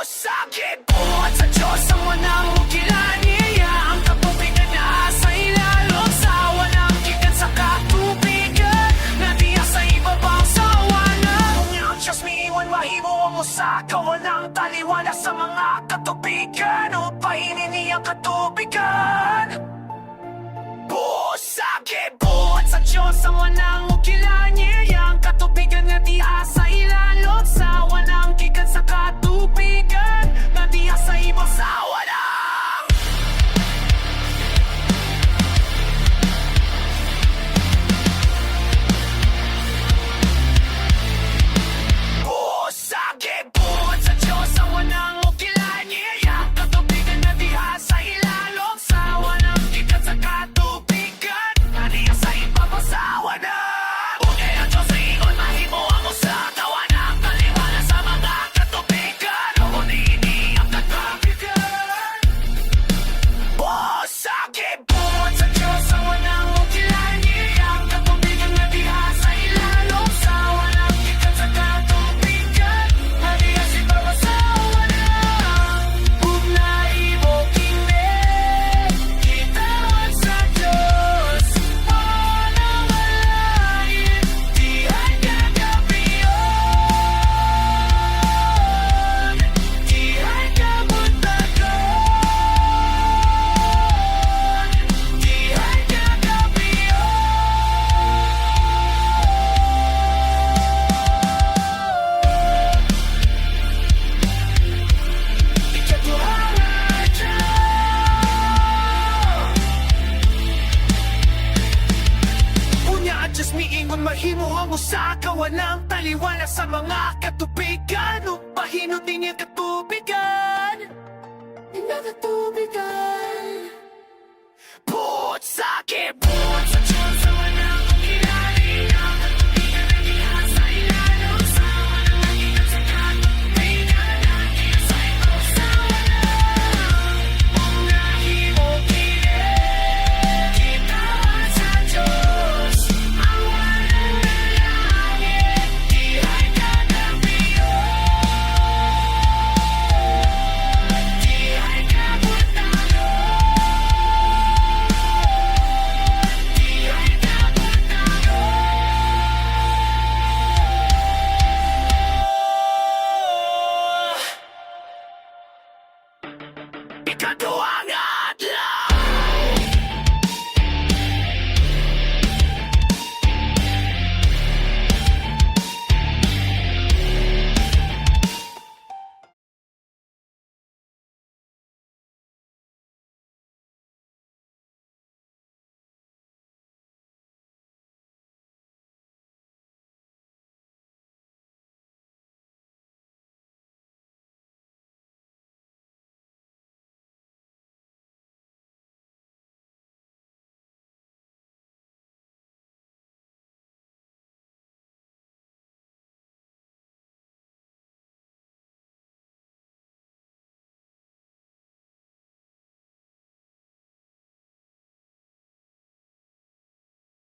Sakit sa Diyos ang wanang ukilan niya ang katubigan na sa ilalong sa walang kikan sa katubigan na diya sa ibabang sawanan. Kung ang Diyos miiwan mahimo mo sa kawalang taliwala sa mga katubigan upainin niyang katubigan. Sakit sa Diyos ang wanang ukilan niya ang katubigan na diya sa ilalong sa walang kikan sa katubigan na diya sa ibang sawalang. Sakit sa Diyos ang wanang ukilan niya ang katubigan na diya sa ilalong sa walang kikan sa katubigan na diya sa ibang sawalang. Ugay ang Diyos sa ingon mahimo ang usa tawanan taliwala sa mga katubigan upainin niyang katubigan. Sakit sa Diyos ang wanang ukilan niya ang katubigan na diha sa ilalong sa walang kikan sa katubigan na diya sa ibang sawalang. Kung naibok kini kitawan sa Diyos walang alayin dihay kagabiyon dihay kabutagon dihay kagabiyon. Ikatuhangan siya. Unya at Diyos miingon mahimo ang usa kawalang taliwala sa mga katubigan upahinon din niyang katubigan. Niyang katubigan. Sakit